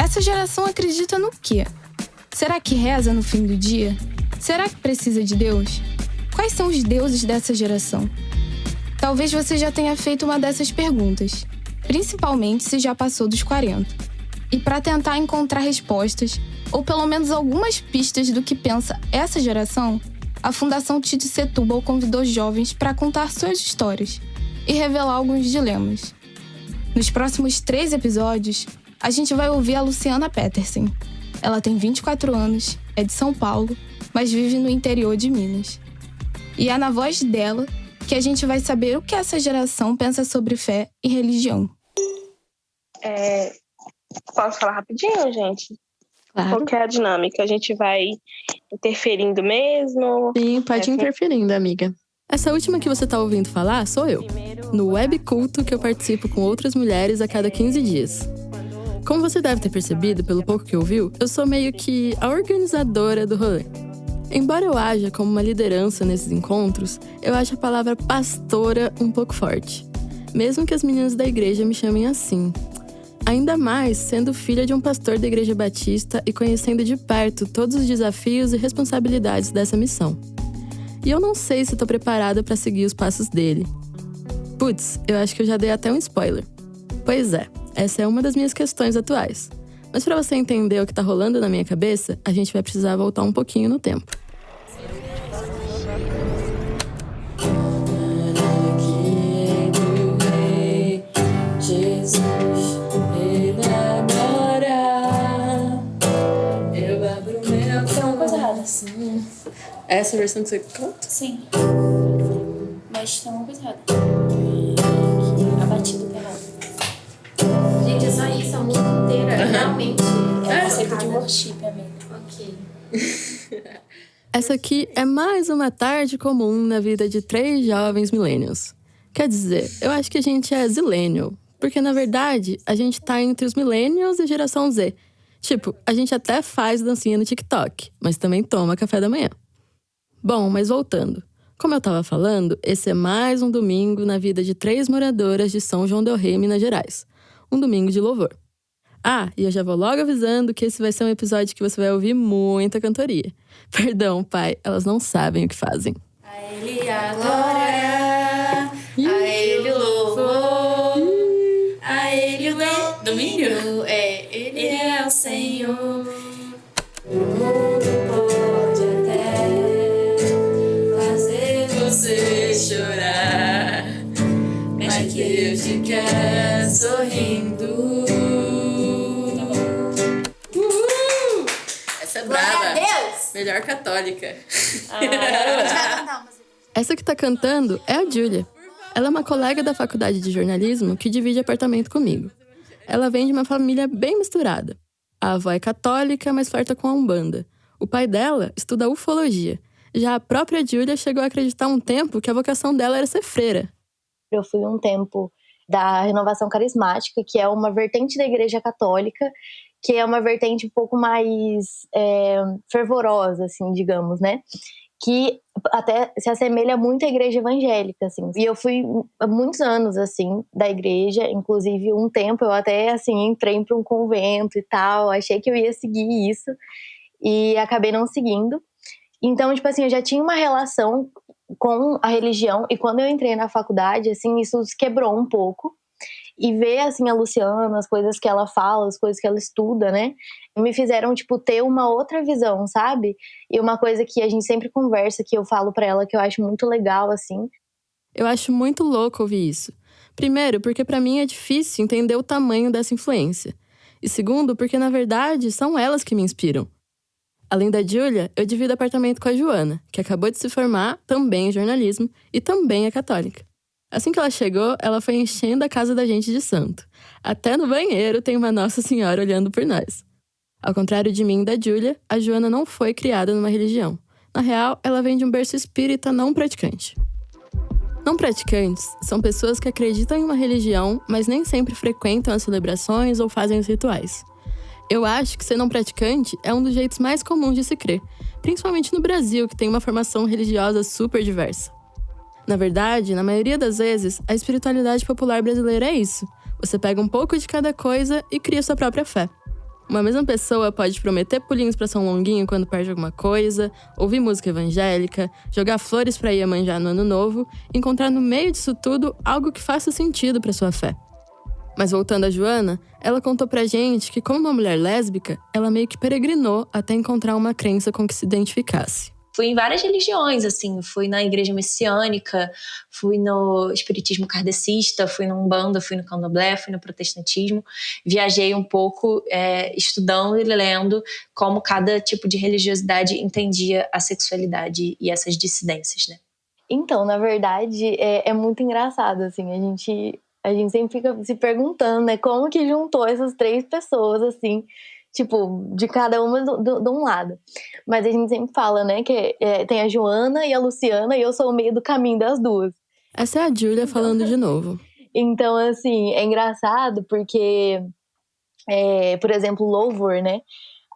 Essa geração acredita no quê? Será que reza no fim do dia? Será que precisa de Deus? Quais são os deuses dessa geração? Talvez você já tenha feito uma dessas perguntas, principalmente se já passou dos 40. E para tentar encontrar respostas, ou pelo menos algumas pistas do que pensa essa geração, a Fundação Tite Setúbal convidou jovens para contar suas histórias e revelar alguns dilemas. Nos próximos 3 episódios, a gente vai ouvir a Luciana Petersen. Ela tem 24 anos, é de São Paulo, mas vive no interior de Minas. E é na voz dela que a gente vai saber o que essa geração pensa sobre fé e religião. Posso falar rapidinho, gente? Claro. Qual que é a dinâmica? A gente vai interferindo mesmo? Sim, pode ir interferindo, amiga. Essa última que você tá ouvindo falar sou eu, no Web Culto que eu participo com outras mulheres a cada 15 dias. Como você deve ter percebido pelo pouco que ouviu, eu sou meio que a organizadora do rolê. Embora eu haja como uma liderança nesses encontros, eu acho a palavra pastora um pouco forte. Mesmo que as meninas da igreja me chamem assim. Ainda mais sendo filha de um pastor da Igreja Batista e conhecendo de perto todos os desafios e responsabilidades dessa missão. E eu não sei se tô preparada para seguir os passos dele. Putz, eu acho que eu já dei até um spoiler. Pois é, essa é uma das minhas questões atuais. Mas para você entender o que tá rolando na minha cabeça, a gente vai precisar voltar um pouquinho no tempo. Essa versão que você conta? Sim. Mas tem uma coisa errada. A batida tá errada. Gente, é só isso, a música inteira. Realmente. É um conceito de worship, amiga. Ok. Essa aqui é mais uma tarde comum na vida de 3 jovens millennials. Quer dizer, eu acho que a gente é zillennial. Porque, na verdade, a gente tá entre os millennials e geração Z. Tipo, a gente até faz dancinha no TikTok, mas também toma café da manhã. Bom, mas voltando. Como eu tava falando, esse é mais um domingo na vida de 3 moradoras de São João del Rei, Minas Gerais. Um domingo de louvor. Ah, e eu já vou logo avisando que esse vai ser um episódio que você vai ouvir muita cantoria. Perdão, pai, elas não sabem o que fazem. A ele a glória, a ele o louvor, a ele o domínio. Ele é o Senhor. O mundo pode até fazer você chorar, mas Deus te quer sorrindo. Essa é Glória brava. a Deus! Melhor católica. Vai cantar uma música. Essa que tá cantando é a Júlia. Ela é uma colega da faculdade de jornalismo que divide apartamento comigo. Ela vem de uma família bem misturada. A avó é católica, mas flerta com a Umbanda. O pai dela estuda ufologia. Já a própria Júlia chegou a acreditar um tempo que a vocação dela era ser freira. Eu fui um tempo da Renovação Carismática, que é uma vertente da Igreja Católica, que é uma vertente um pouco mais fervorosa, assim, digamos, né? Que até se assemelha muito à igreja evangélica, assim. E eu fui há muitos anos, assim, da igreja, inclusive um tempo eu até, assim, entrei para um convento e tal, achei que eu ia seguir isso e acabei não seguindo. Então, tipo assim, eu já tinha uma relação com a religião e quando eu entrei na faculdade, assim, isso se quebrou um pouco. E ver, assim, a Luciana, as coisas que ela fala, as coisas que ela estuda, né? Me fizeram, tipo, ter uma outra visão, sabe? E uma coisa que a gente sempre conversa, que eu falo pra ela, que eu acho muito legal, assim. Eu acho muito louco ouvir isso. Primeiro, porque pra mim é difícil entender o tamanho dessa influência. E segundo, porque, na verdade, são elas que me inspiram. Além da Júlia, eu divido apartamento com a Joana, que acabou de se formar, também em jornalismo, e também é católica. Assim que ela chegou, ela foi enchendo a casa da gente de santo. Até no banheiro tem uma Nossa Senhora olhando por nós. Ao contrário de mim e da Júlia, a Joana não foi criada numa religião. Na real, ela vem de um berço espírita não praticante. Não praticantes são pessoas que acreditam em uma religião, mas nem sempre frequentam as celebrações ou fazem os rituais. Eu acho que ser não praticante é um dos jeitos mais comuns de se crer, principalmente no Brasil, que tem uma formação religiosa super diversa. Na verdade, na maioria das vezes, a espiritualidade popular brasileira é isso. Você pega um pouco de cada coisa e cria sua própria fé. Uma mesma pessoa pode prometer pulinhos pra São Longuinho quando perde alguma coisa, ouvir música evangélica, jogar flores pra Iemanjá no Ano Novo e encontrar no meio disso tudo algo que faça sentido pra sua fé. Mas voltando a Joana, ela contou pra gente que, como uma mulher lésbica, ela meio que peregrinou até encontrar uma crença com que se identificasse. Fui em várias religiões, assim, fui na igreja messiânica, fui no espiritismo kardecista, fui no Umbanda, fui no candomblé, fui no protestantismo. Viajei um pouco estudando e lendo como cada tipo de religiosidade entendia a sexualidade e essas dissidências, né? Então, na verdade, é muito engraçado, assim, a gente sempre fica se perguntando, né, como que juntou essas 3 pessoas, assim, tipo, de cada uma de um lado. Mas a gente sempre fala, né, que tem a Joana e a Luciana e eu sou o meio do caminho das duas. Essa é a Júlia falando de novo. Então, assim, é engraçado porque, por exemplo, louvor, né?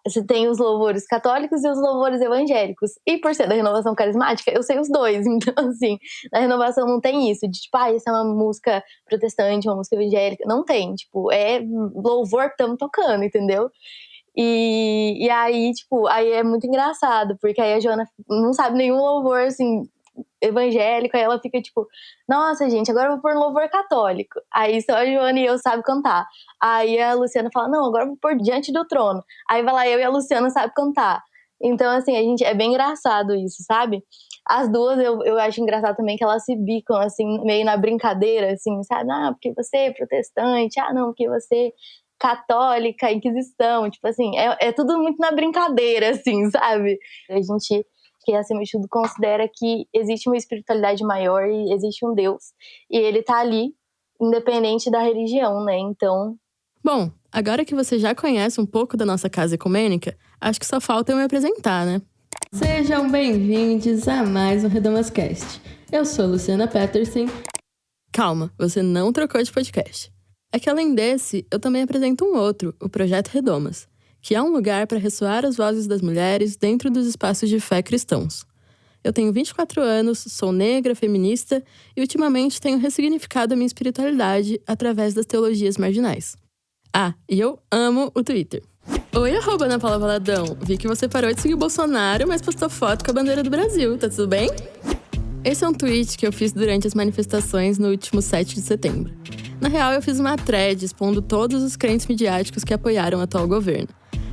Você tem os louvores católicos e os louvores evangélicos. E por ser da renovação carismática, eu sei os dois. Então, assim, na renovação não tem isso de, tipo, essa é uma música protestante, uma música evangélica. Não tem, tipo, é louvor que estamos tocando, entendeu? E aí, tipo, aí é muito engraçado, porque aí a Joana não sabe nenhum louvor, assim, evangélico, aí ela fica tipo, nossa, gente, agora eu vou pôr louvor católico. Aí só a Joana e eu sabe cantar. Aí a Luciana fala, não, agora eu vou pôr Diante do Trono. Aí vai lá eu e a Luciana sabe cantar. Então, assim, é bem engraçado isso, sabe? As duas, eu acho engraçado também que elas se bicam, assim, meio na brincadeira, assim, sabe? Ah, porque você é protestante, não, porque você católica, Inquisição, tipo assim, é tudo muito na brincadeira, assim, sabe? A gente, que acima de tudo, considera que existe uma espiritualidade maior e existe um Deus, e ele tá ali, independente da religião, né? Então... Bom, agora que você já conhece um pouco da nossa casa ecumênica, acho que só falta eu me apresentar, né? Sejam bem-vindos a mais um Redomascast. Eu sou Luciana Peterson. Calma, você não trocou de podcast. É que além desse, eu também apresento um outro, o Projeto Redomas, que é um lugar para ressoar as vozes das mulheres dentro dos espaços de fé cristãos. Eu tenho 24 anos, sou negra, feminista e ultimamente tenho ressignificado a minha espiritualidade através das teologias marginais. Ah, e eu amo o Twitter. Oi, @Ana Paula Valadão. Vi que você parou de seguir o Bolsonaro, mas postou foto com a bandeira do Brasil, tá tudo bem? Esse é um tweet que eu fiz durante as manifestações no último 7 de setembro. Na real, eu fiz uma thread expondo todos os crentes midiáticos que apoiaram o atual governo.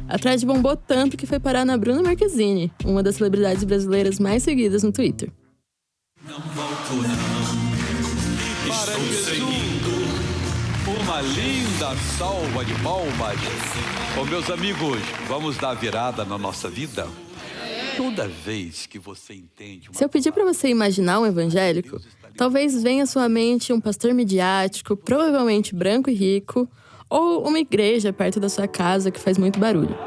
A thread bombou tanto que foi parar na Bruna Marquezine, uma das celebridades brasileiras mais seguidas no Twitter. Não volto não, estou seguindo. Uma linda salva de palmas. Bom, meus amigos, vamos dar virada na nossa vida? Toda vez que você entende... Se eu pedir para você imaginar um evangélico, talvez venha à sua mente um pastor midiático, provavelmente branco e rico, ou uma igreja perto da sua casa que faz muito barulho.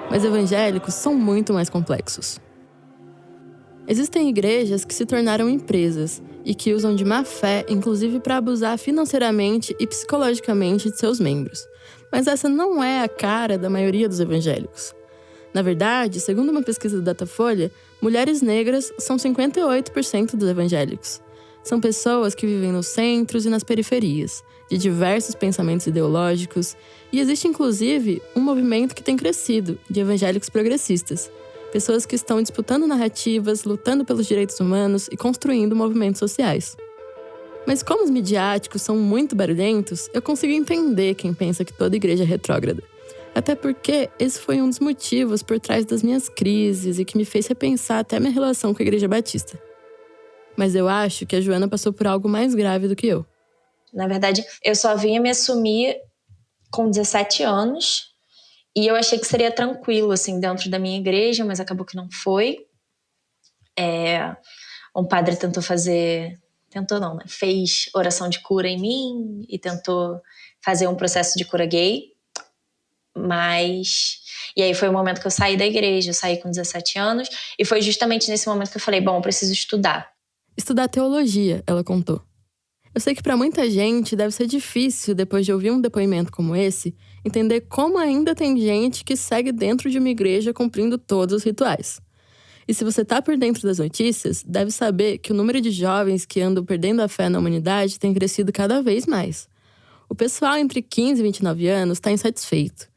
Mas evangélicos são muito mais complexos. Existem igrejas que se tornaram empresas e que usam de má fé, inclusive para abusar financeiramente e psicologicamente de seus membros. Mas essa não é a cara da maioria dos evangélicos. Na verdade, segundo uma pesquisa do Datafolha, mulheres negras são 58% dos evangélicos. São pessoas que vivem nos centros e nas periferias, de diversos pensamentos ideológicos, e existe inclusive um movimento que tem crescido, de evangélicos progressistas. Pessoas que estão disputando narrativas, lutando pelos direitos humanos e construindo movimentos sociais. Mas como os midiáticos são muito barulhentos, eu consigo entender quem pensa que toda igreja é retrógrada. Até porque esse foi um dos motivos por trás das minhas crises e que me fez repensar até minha relação com a Igreja Batista. Mas eu acho que a Joana passou por algo mais grave do que eu. Na verdade, eu só vinha me assumir com 17 anos e eu achei que seria tranquilo, assim, dentro da minha igreja, mas acabou que não foi. Um padre tentou fazer... Tentou não, né? Fez oração de cura em mim e tentou fazer um processo de cura gay. Mas... E aí foi o momento que eu saí da igreja, eu saí com 17 anos. E foi justamente nesse momento que eu falei, bom, eu preciso estudar. Estudar teologia, ela contou. Eu sei que para muita gente deve ser difícil, depois de ouvir um depoimento como esse, entender como ainda tem gente que segue dentro de uma igreja cumprindo todos os rituais. E se você tá por dentro das notícias, deve saber que o número de jovens que andam perdendo a fé na humanidade tem crescido cada vez mais. O pessoal entre 15 e 29 anos está insatisfeito.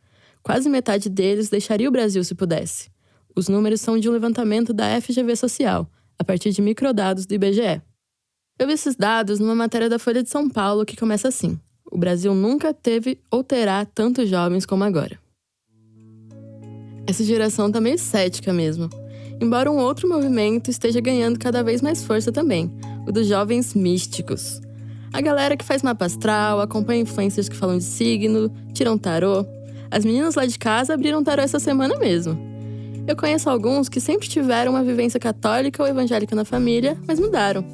Quase metade deles deixaria o Brasil se pudesse. Os números são de um levantamento da FGV Social, a partir de microdados do IBGE. Eu vi esses dados numa matéria da Folha de São Paulo que começa assim: o Brasil nunca teve ou terá tantos jovens como agora. Essa geração tá meio cética mesmo. Embora um outro movimento esteja ganhando cada vez mais força também, o dos jovens místicos. A galera que faz mapa astral, acompanha influencers que falam de signo, tiram tarô. As meninas lá de casa abriram tarô essa semana mesmo. Eu conheço alguns que sempre tiveram uma vivência católica ou evangélica na família, mas mudaram.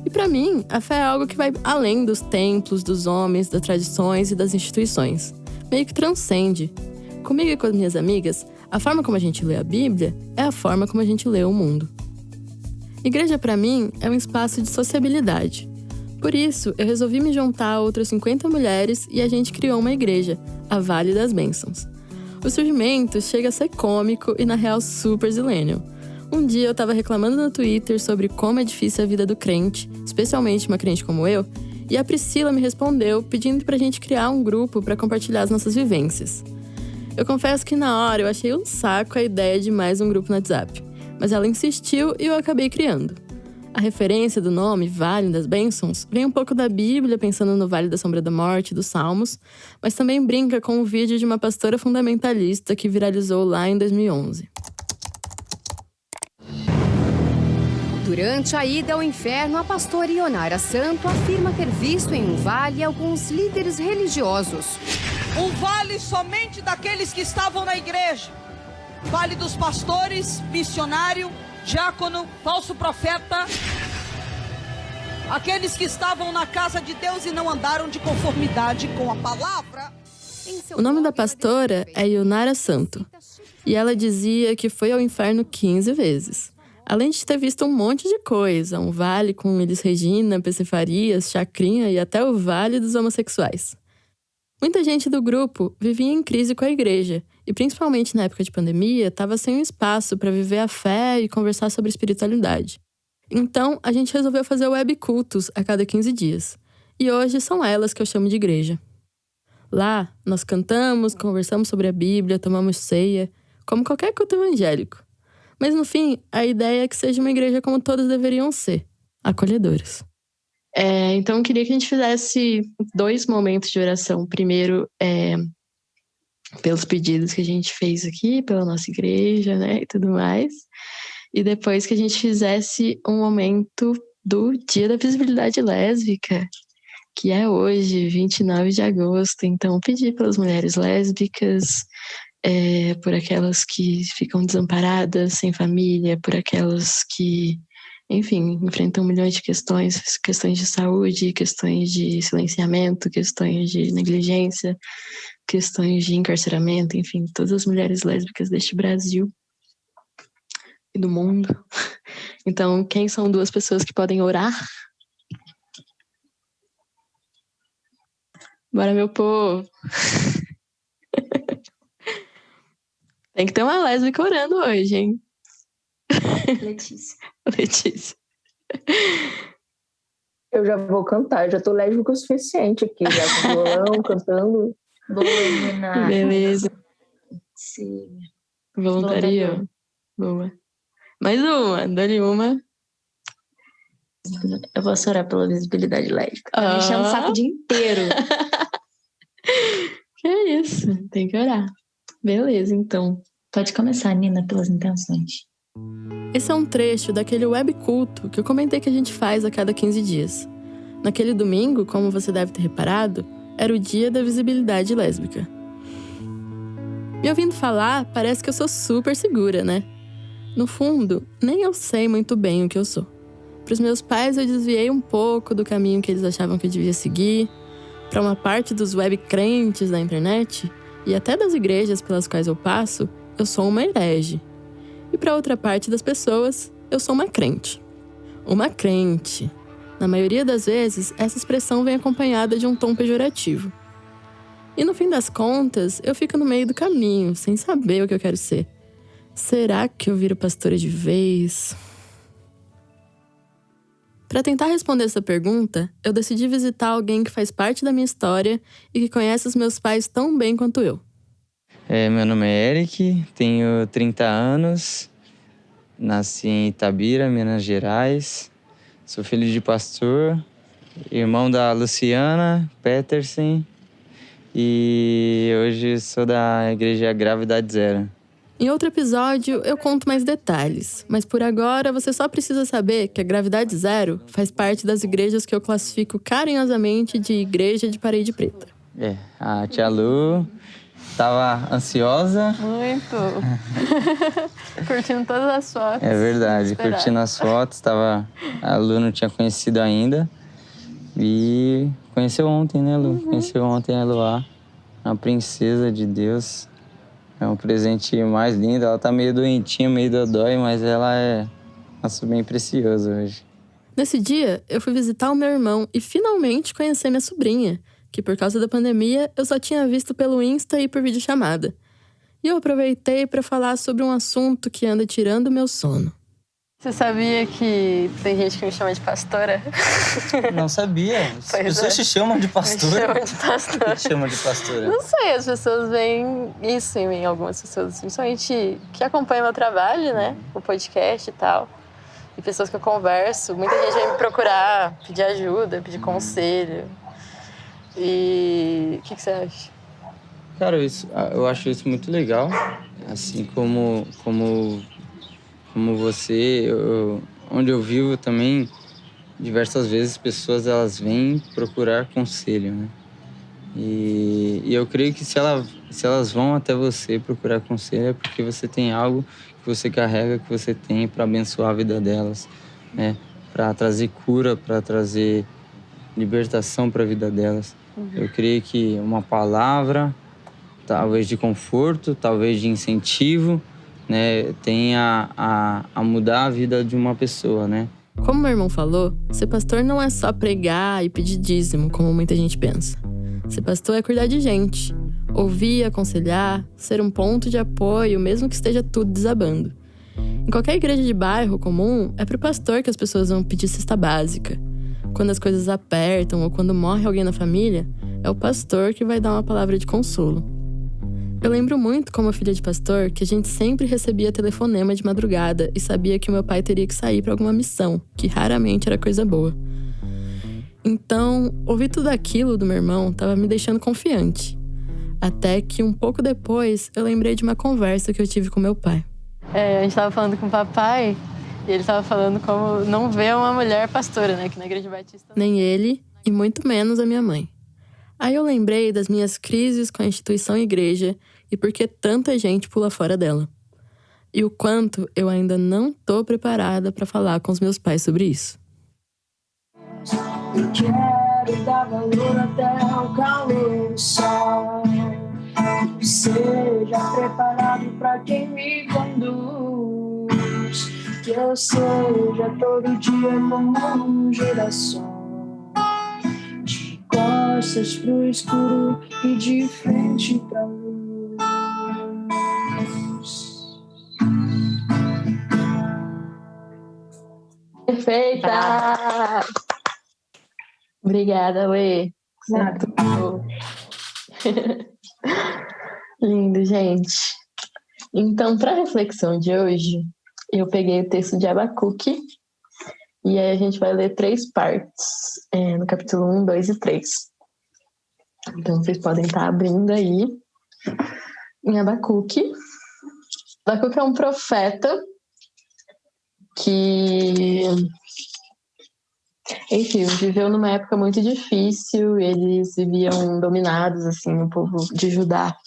E pra mim, a fé é algo que vai além dos templos, dos homens, das tradições e das instituições. Meio que transcende. Comigo e com as minhas amigas, a forma como a gente lê a Bíblia é a forma como a gente lê o mundo. Igreja, pra mim, é um espaço de sociabilidade. Por isso, eu resolvi me juntar a outras 50 mulheres e a gente criou uma igreja, a Vale das Bênçãos. O surgimento chega a ser cômico e, na real, super zilênio. Um dia eu tava reclamando no Twitter sobre como é difícil a vida do crente, especialmente uma crente como eu, e a Priscila me respondeu pedindo pra gente criar um grupo pra compartilhar as nossas vivências. Eu confesso que na hora eu achei um saco a ideia de mais um grupo no WhatsApp, mas ela insistiu e eu acabei criando. A referência do nome, Vale das Bênçãos, vem um pouco da Bíblia, pensando no Vale da Sombra da Morte, dos Salmos, mas também brinca com um vídeo de uma pastora fundamentalista que viralizou lá em 2011. Durante a ida ao inferno, a pastora Ionara Santo afirma ter visto em um vale alguns líderes religiosos. Um vale somente daqueles que estavam na igreja. Vale dos pastores, missionário, diácono, falso profeta. Aqueles que estavam na casa de Deus e não andaram de conformidade com a palavra. O nome da pastora é Ionara Santo. E ela dizia que foi ao inferno 15 vezes. Além de ter visto um monte de coisa, um vale com Elis Regina, PC Farias, Chacrinha e até o vale dos homossexuais. Muita gente do grupo vivia em crise com a igreja e, principalmente na época de pandemia, estava sem um espaço para viver a fé e conversar sobre espiritualidade. Então, a gente resolveu fazer web cultos a cada 15 dias. E hoje são elas que eu chamo de igreja. Lá, nós cantamos, conversamos sobre a Bíblia, tomamos ceia, como qualquer culto evangélico. Mas no fim, a ideia é que seja uma igreja como todas deveriam ser, acolhedoras. Então eu queria que a gente fizesse 2 momentos de oração. Primeiro, pelos pedidos que a gente fez aqui, pela nossa igreja, né, e tudo mais. E depois que a gente fizesse um momento do Dia da Visibilidade Lésbica, que é hoje, 29 de agosto. Então, pedir pelas mulheres lésbicas, por aquelas que ficam desamparadas, sem família, por aquelas que, enfim, enfrentam milhões de questões de saúde, questões de silenciamento, questões de negligência, questões de encarceramento, enfim, todas as mulheres lésbicas deste Brasil e do mundo. Então, quem são 2 pessoas que podem orar? Bora, meu povo! Tem que ter uma lésbica orando hoje, hein? Letícia. Eu já vou cantar, já tô lésbica o suficiente aqui, já com violão, cantando. Boa, Nina. Beleza. Sim. Voluntaria. Boa. Mais uma, dá-lhe uma. Eu vou orar pela visibilidade lésbica. Tá me enchendo o saco o dia inteiro. Que isso, tem que orar. Beleza, então. Pode começar, Nina, pelas intenções. Esse é um trecho daquele web culto que eu comentei que a gente faz a cada 15 dias. Naquele domingo, como você deve ter reparado, era o Dia da Visibilidade Lésbica. Me ouvindo falar, parece que eu sou super segura, né? No fundo, nem eu sei muito bem o que eu sou. Para os meus pais, eu desviei um pouco do caminho que eles achavam que eu devia seguir. Para uma parte dos web crentes da internet, e até das igrejas pelas quais eu passo, eu sou uma herege. E para outra parte das pessoas, eu sou uma crente. Uma crente. Na maioria das vezes, essa expressão vem acompanhada de um tom pejorativo. E no fim das contas, eu fico no meio do caminho, sem saber o que eu quero ser. Será que eu viro pastora de vez? Para tentar responder essa pergunta, eu decidi visitar alguém que faz parte da minha história e que conhece os meus pais tão bem quanto eu. Meu nome é Eric, tenho 30 anos, nasci em Itabira, Minas Gerais, sou filho de pastor, irmão da Luciana Petersen e hoje sou da Igreja Gravidade Zero. Em outro episódio, eu conto mais detalhes, mas por agora você só precisa saber que a Gravidade Zero faz parte das igrejas que eu classifico carinhosamente de igreja de parede preta. A tia Lu tava ansiosa. Muito! Curtindo todas as fotos. É verdade, curtindo as fotos. A Lu não tinha conhecido ainda. E conheceu ontem, né, Lu? Conheceu ontem a Eloá, uma princesa de Deus. É um presente mais lindo. Ela tá meio doentinha, meio dodói, mas ela é nosso bem precioso hoje. Nesse dia, eu fui visitar o meu irmão e finalmente conhecer minha sobrinha, que por causa da pandemia eu só tinha visto pelo Insta e por videochamada. E eu aproveitei para falar sobre um assunto que anda tirando o meu sono. Você sabia que tem gente que me chama de pastora? Não sabia. As pessoas te chamam de pastora? Me chamam de pastora. Por que te chamam de pastora? Não sei, as pessoas veem isso em mim, algumas pessoas, principalmente que acompanham meu trabalho, né? O podcast e tal. E pessoas que eu converso. Muita gente vem me procurar, pedir ajuda, pedir conselho. E o que você acha? Cara, eu acho isso muito legal. Assim como você, onde eu vivo também, diversas vezes pessoas elas vêm procurar conselho, né? E eu creio que se elas vão até você procurar conselho é porque você tem algo que você carrega, que você tem para abençoar a vida delas, né? Para trazer cura, para trazer libertação para a vida delas. Eu creio que uma palavra, talvez de conforto, talvez de incentivo, né, tenha a mudar a vida de uma pessoa, né? Como meu irmão falou, ser pastor não é só pregar e pedir dízimo, como muita gente pensa. Ser pastor é cuidar de gente, ouvir, aconselhar, ser um ponto de apoio, mesmo que esteja tudo desabando. Em qualquer igreja de bairro comum, é pro pastor que as pessoas vão pedir cesta básica. Quando as coisas apertam ou quando morre alguém na família, é o pastor que vai dar uma palavra de consolo. Eu lembro muito, como filha de pastor, que a gente sempre recebia telefonema de madrugada e sabia que o meu pai teria que sair para alguma missão, que raramente era coisa boa. Então, ouvir tudo aquilo do meu irmão estava me deixando confiante. Até que, um pouco depois, eu lembrei de uma conversa que eu tive com meu pai. A gente estava falando com o papai e ele estava falando como não vê uma mulher pastora, né? Que na Igreja Batista... Nem ele, e muito menos a minha mãe. Aí eu lembrei das minhas crises com a instituição igreja e por que tanta gente pula fora dela. E o quanto eu ainda não tô preparada para falar com os meus pais sobre isso. Eu quero dar valor até o calor do sol. Seja preparado para quem me conduz. Que eu seja todo dia como um girassol. Costas pro escuro e de frente pra luz. Perfeita! Obrigada, Lê. Lindo, gente. Então, para a reflexão de hoje, eu peguei o texto de Abacuque. E aí a gente vai ler 3 partes, no capítulo 1, 2 e 3. Então vocês podem estar abrindo aí em Abacuque. Abacuque é um profeta que, enfim, viveu numa época muito difícil. Eles viviam dominados, assim, o povo de Judá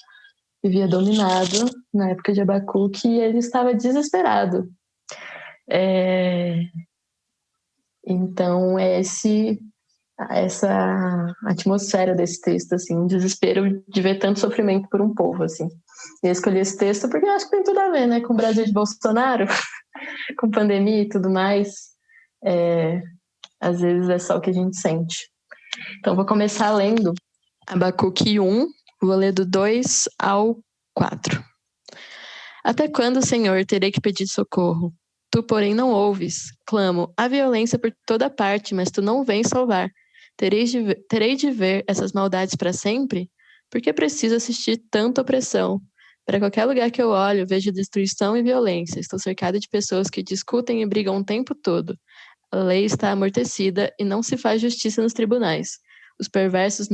vivia dominado na época de Abacuque e ele estava desesperado. Então, essa atmosfera desse texto, assim, um desespero de ver tanto sofrimento por um povo, assim. Eu escolhi esse texto porque eu acho que tem tudo a ver, né, com o Brasil de Bolsonaro, com pandemia e tudo mais. Às vezes é só o que a gente sente. Então, vou começar lendo Abacuque 1, vou ler do 2 ao 4. Até quando, Senhor, terei que pedir socorro? Tu, porém, não ouves. Clamo, há violência por toda parte, mas tu não vens salvar. Terei de ver essas maldades para sempre? Por que preciso assistir tanta opressão? Para qualquer lugar que eu olho, vejo destruição e violência. Estou cercado de pessoas que discutem e brigam o tempo todo. A lei está amortecida e não se faz justiça nos tribunais. Os perversos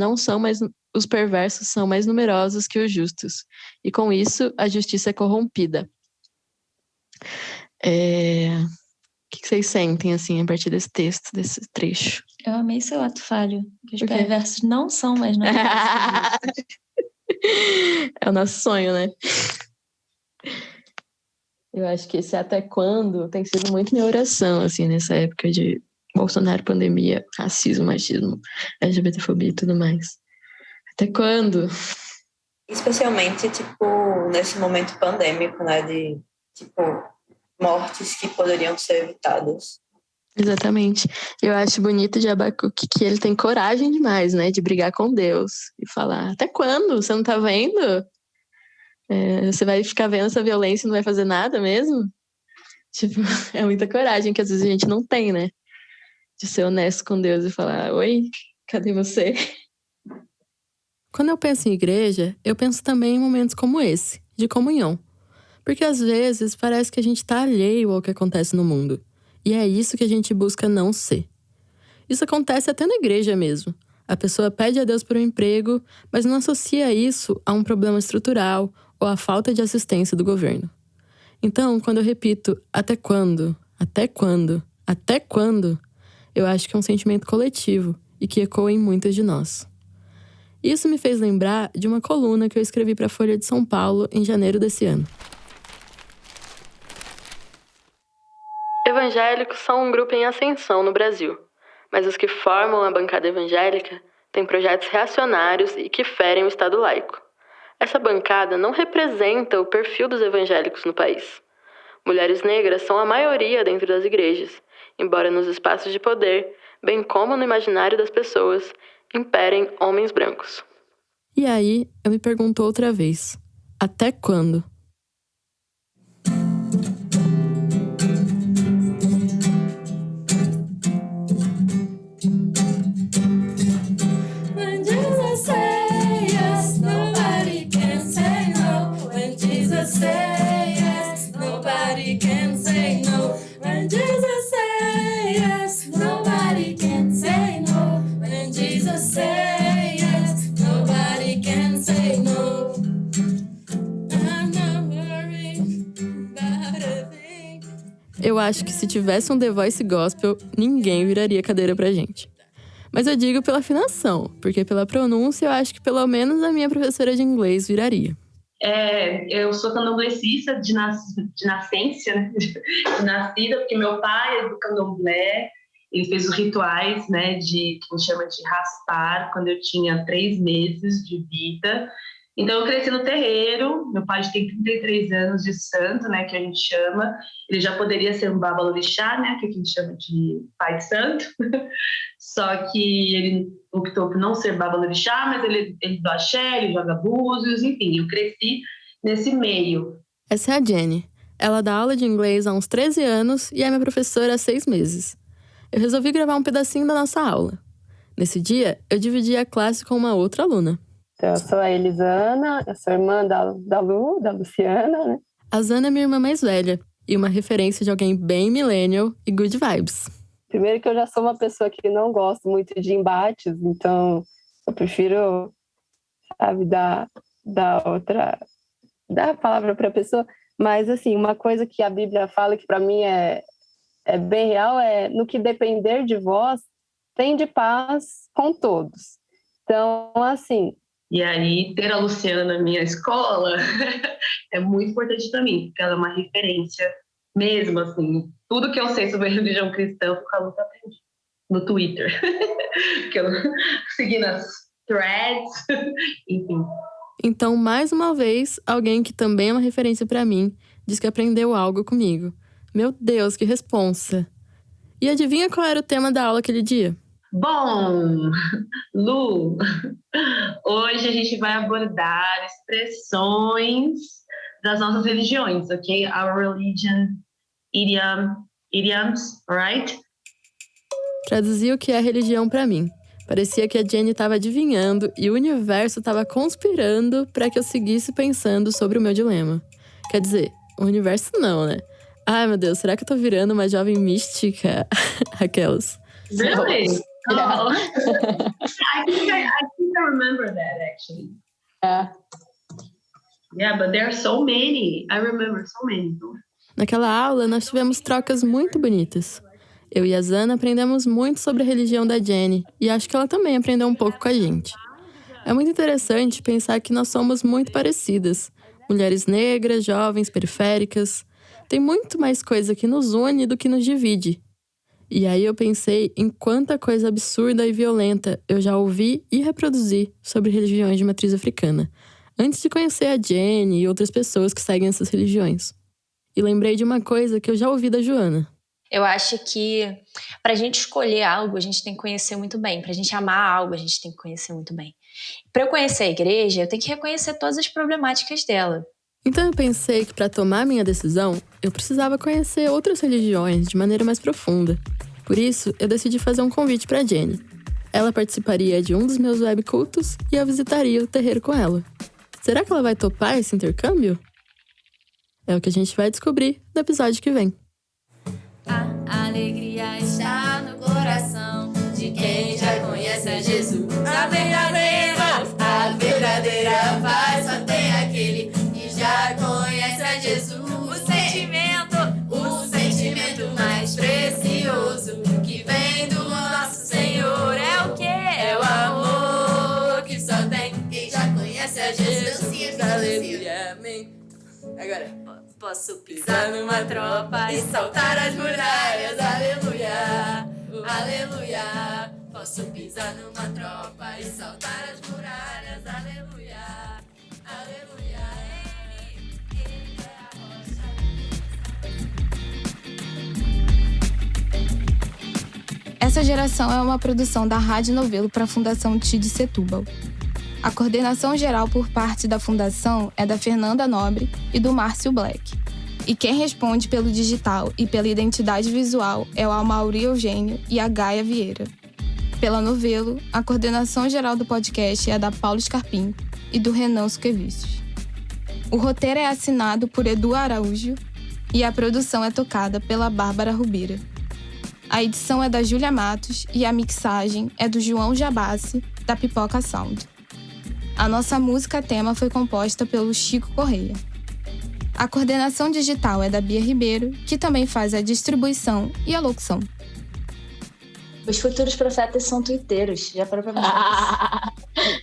são mais numerosos que os justos. E com isso, a justiça é corrompida. O que vocês sentem, assim, a partir desse texto, desse trecho? Eu amei seu ato falho. Que os perversos não são mais numerosos. É o nosso sonho, né? Eu acho que esse até quando tem sido muito minha oração, assim, nessa época de Bolsonaro, pandemia, racismo, machismo, LGBTfobia e tudo mais. Até quando? Especialmente, tipo, nesse momento pandêmico, né, de, tipo, mortes que poderiam ser evitadas. Exatamente. Eu acho bonito de Abacuque que ele tem coragem demais, né, de brigar com Deus e falar, até quando? Você não tá vendo? Você vai ficar vendo essa violência e não vai fazer nada mesmo? Tipo, é muita coragem que às vezes a gente não tem, né? De ser honesto com Deus e falar, oi, cadê você? Quando eu penso em igreja, eu penso também em momentos como esse, de comunhão. Porque às vezes parece que a gente tá alheio ao que acontece no mundo. E é isso que a gente busca não ser. Isso acontece até na igreja mesmo. A pessoa pede a Deus por um emprego, mas não associa isso a um problema estrutural ou à falta de assistência do governo. Então, quando eu repito, até quando? Até quando? Até quando? Eu acho que é um sentimento coletivo e que ecoa em muitos de nós. Isso me fez lembrar de uma coluna que eu escrevi para a Folha de São Paulo em janeiro desse ano. Evangélicos são um grupo em ascensão no Brasil, mas os que formam a bancada evangélica têm projetos reacionários e que ferem o Estado laico. Essa bancada não representa o perfil dos evangélicos no país. Mulheres negras são a maioria dentro das igrejas, embora nos espaços de poder, bem como no imaginário das pessoas, imperem homens brancos. E aí, eu me pergunto outra vez, até quando? Eu acho que se tivesse um The Voice Gospel, ninguém viraria cadeira pra gente. Mas eu digo pela afinação, porque pela pronúncia eu acho que pelo menos a minha professora de inglês viraria. Eu sou candomblessista de nascência, né? De nascida, porque meu pai é do candomblé, ele fez os rituais, né, que a gente chama de raspar, quando eu tinha 3 meses de vida. Então, eu cresci no terreiro, meu pai tem 33 anos de santo, né, que a gente chama. Ele já poderia ser um babalorixá, né, que a gente chama de pai de santo. Só que ele optou por não ser babalorixá, mas ele do axé, ele joga búzios, enfim, eu cresci nesse meio. Essa é a Jenny. Ela dá aula de inglês há uns 13 anos e é minha professora há 6 meses. Eu resolvi gravar um pedacinho da nossa aula. Nesse dia, eu dividi a classe com uma outra aluna. Então, eu sou a Elisana, eu sou irmã da Luciana, né? A Zana é minha irmã mais velha e uma referência de alguém bem millennial e good vibes. Primeiro que eu já sou uma pessoa que não gosto muito de embates, então eu prefiro, sabe, dar a palavra para a pessoa. Mas, assim, uma coisa que a Bíblia fala que para mim é bem real é: no que depender de vós, tende paz com todos. Então, assim... E aí, ter a Luciana na minha escola é muito importante para mim, porque ela é uma referência mesmo, assim. Tudo que eu sei sobre a religião cristã, foi com a Luta aprendi no Twitter. Que eu segui nas threads, enfim. Então, mais uma vez, alguém que também é uma referência para mim, diz que aprendeu algo comigo. Meu Deus, que responsa! E adivinha qual era o tema da aula aquele dia? Bom, Lu, hoje a gente vai abordar expressões das nossas religiões, ok? Our religion, idioms, alright? Traduzi o que é religião pra mim. Parecia que a Jenny estava adivinhando e o universo estava conspirando para que eu seguisse pensando sobre o meu dilema. Quer dizer, o universo não, né? Ai, meu Deus, será que eu tô virando uma jovem mística? Aquelas. Really? Oh. I think I remember that, actually. Yeah, but there are so many. I remember so many. Naquela aula, nós tivemos trocas muito bonitas. Eu e a Zana aprendemos muito sobre a religião da Jenny e acho que ela também aprendeu um pouco com a gente. É muito interessante pensar que nós somos muito parecidas. Mulheres negras, jovens, periféricas. Tem muito mais coisa que nos une do que nos divide. E aí eu pensei em quanta coisa absurda e violenta eu já ouvi e reproduzi sobre religiões de matriz africana, antes de conhecer a Jenny e outras pessoas que seguem essas religiões. E lembrei de uma coisa que eu já ouvi da Joana. Eu acho que para a gente escolher algo, a gente tem que conhecer muito bem. Para a gente amar algo, a gente tem que conhecer muito bem. Para eu conhecer a igreja, eu tenho que reconhecer todas as problemáticas dela. Então eu pensei que para tomar minha decisão, eu precisava conhecer outras religiões de maneira mais profunda. Por isso, eu decidi fazer um convite para Jenny. Ela participaria de um dos meus webcultos e eu visitaria o terreiro com ela. Será que ela vai topar esse intercâmbio? É o que a gente vai descobrir no episódio que vem. A alegria está no coração de quem já conhece a Jesus. A verdadeira paz só tem aquele que já conhece a Jesus. O sentimento mais precioso que vem do nosso Senhor é o quê? É o amor que só tem quem já conhece a Jesus. Aleluia, amém. Agora, posso pisar numa tropa e saltar as muralhas, aleluia, aleluia. Posso pisar numa tropa e saltar as muralhas, aleluia, aleluia. Ele é a rocha. Essa geração é uma produção da Rádio Novelo para a Fundação TID Setúbal. A coordenação geral por parte da Fundação é da Fernanda Nobre e do Márcio Black. E quem responde pelo digital e pela identidade visual é o Amauri Eugênio e a Gaia Vieira. Pela Novelo, a coordenação geral do podcast é da Paula Scarpim e do Renan Suquevicius. O roteiro é assinado por Edu Araújo e a produção é tocada pela Bárbara Rubira. A edição é da Júlia Matos e a mixagem é do João Jabassi, da Pipoca Sound. A nossa música tema foi composta pelo Chico Correia. A coordenação digital é da Bia Ribeiro, que também faz a distribuição e a locução. Os futuros profetas são tuiteiros, já parou pra pensar.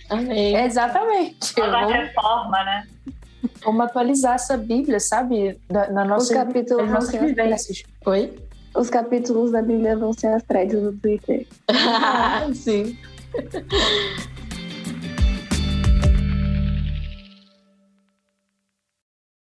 Amém. Exatamente. Uma reforma, né? Vamos atualizar essa Bíblia, sabe? Na nossa, Os capítulos nas nossas vivências. Oi? Os capítulos da Bíblia vão ser as threads do Twitter. Sim.